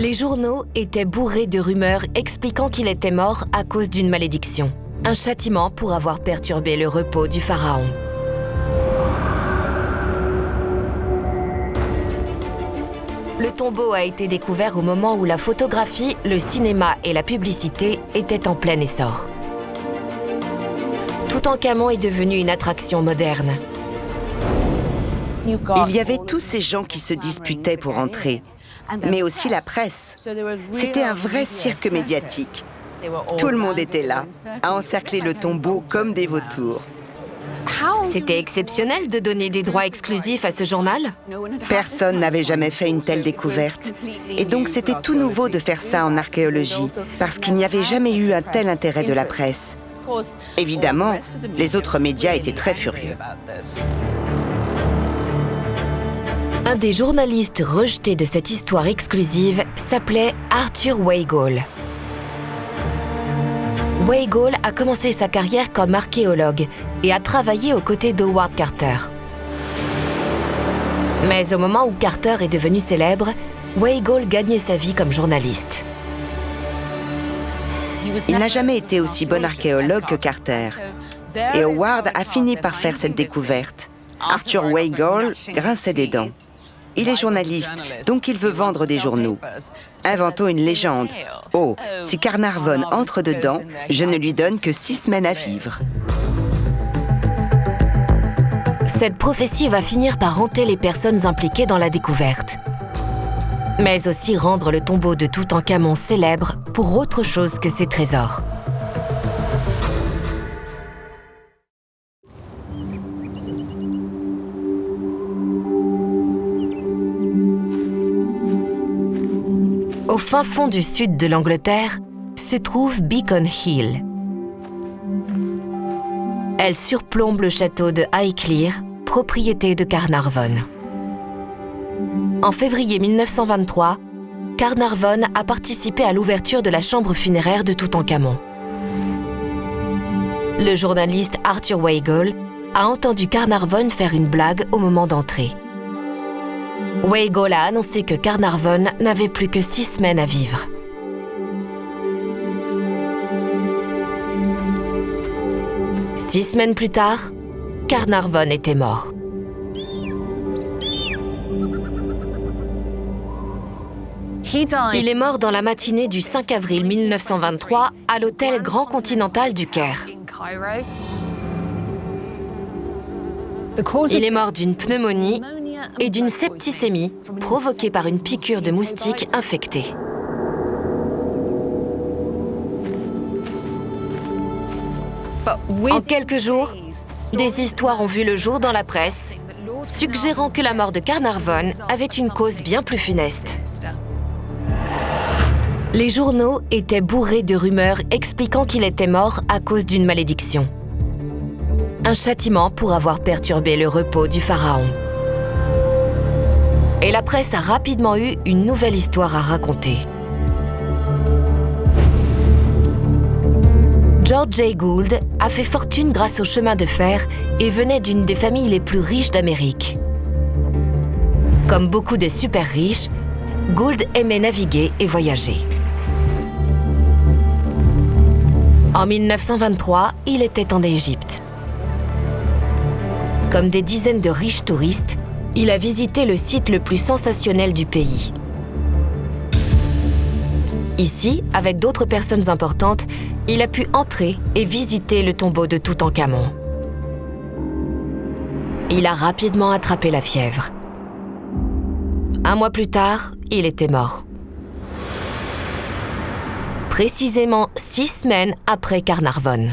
Les journaux étaient bourrés de rumeurs expliquant qu'il était mort à cause d'une malédiction, un châtiment pour avoir perturbé le repos du pharaon. Le tombeau a été découvert au moment où la photographie, le cinéma et la publicité étaient en plein essor. Toutankhamon est devenu une attraction moderne. Il y avait tous ces gens qui se disputaient pour entrer, mais aussi la presse. C'était un vrai cirque médiatique. Tout le monde était là, à encercler le tombeau comme des vautours. C'était exceptionnel de donner des droits exclusifs à ce journal. Personne n'avait jamais fait une telle découverte. Et donc c'était tout nouveau de faire ça en archéologie, parce qu'il n'y avait jamais eu un tel intérêt de la presse. Évidemment, les autres médias étaient très furieux. Un des journalistes rejetés de cette histoire exclusive s'appelait Arthur Weigall. Weigall a commencé sa carrière comme archéologue et a travaillé aux côtés d'Howard Carter. Mais au moment où Carter est devenu célèbre, Weigall gagnait sa vie comme journaliste. Il n'a jamais été aussi bon archéologue que Carter. Et Howard a fini par faire cette découverte. Arthur Weigall grinçait des dents. Il est journaliste, donc il veut vendre des journaux. Inventons une légende. Oh, si Carnarvon entre dedans, je ne lui donne que 6 semaines à vivre. Cette prophétie va finir par hanter les personnes impliquées dans la découverte, mais aussi rendre le tombeau de Toutankhamon célèbre pour autre chose que ses trésors. Au fin fond du sud de l'Angleterre se trouve Beacon Hill. Elle surplombe le château de Highclere, propriété de Carnarvon. En février 1923, Carnarvon a participé à l'ouverture de la chambre funéraire de Toutankhamon. Le journaliste Arthur Weigall a entendu Carnarvon faire une blague au moment d'entrer. Weigall a annoncé que Carnarvon n'avait plus que 6 semaines à vivre. Six semaines plus tard, Carnarvon était mort. Il est mort dans la matinée du 5 avril 1923 à l'hôtel Grand Continental du Caire. Il est mort d'une pneumonie et d'une septicémie provoquée par une piqûre de moustique infectée. En quelques jours, des histoires ont vu le jour dans la presse, suggérant que la mort de Carnarvon avait une cause bien plus funeste. Les journaux étaient bourrés de rumeurs expliquant qu'il était mort à cause d'une malédiction. Un châtiment pour avoir perturbé le repos du pharaon. Et la presse a rapidement eu une nouvelle histoire à raconter. George Jay Gould a fait fortune grâce au chemin de fer et venait d'une des familles les plus riches d'Amérique. Comme beaucoup de super riches, Gould aimait naviguer et voyager. En 1923, il était en Égypte. Comme des dizaines de riches touristes, il a visité le site le plus sensationnel du pays. Ici, avec d'autres personnes importantes, il a pu entrer et visiter le tombeau de Toutankhamon. Il a rapidement attrapé la fièvre. 1 mois plus tard, il était mort. Précisément 6 semaines après Carnarvon.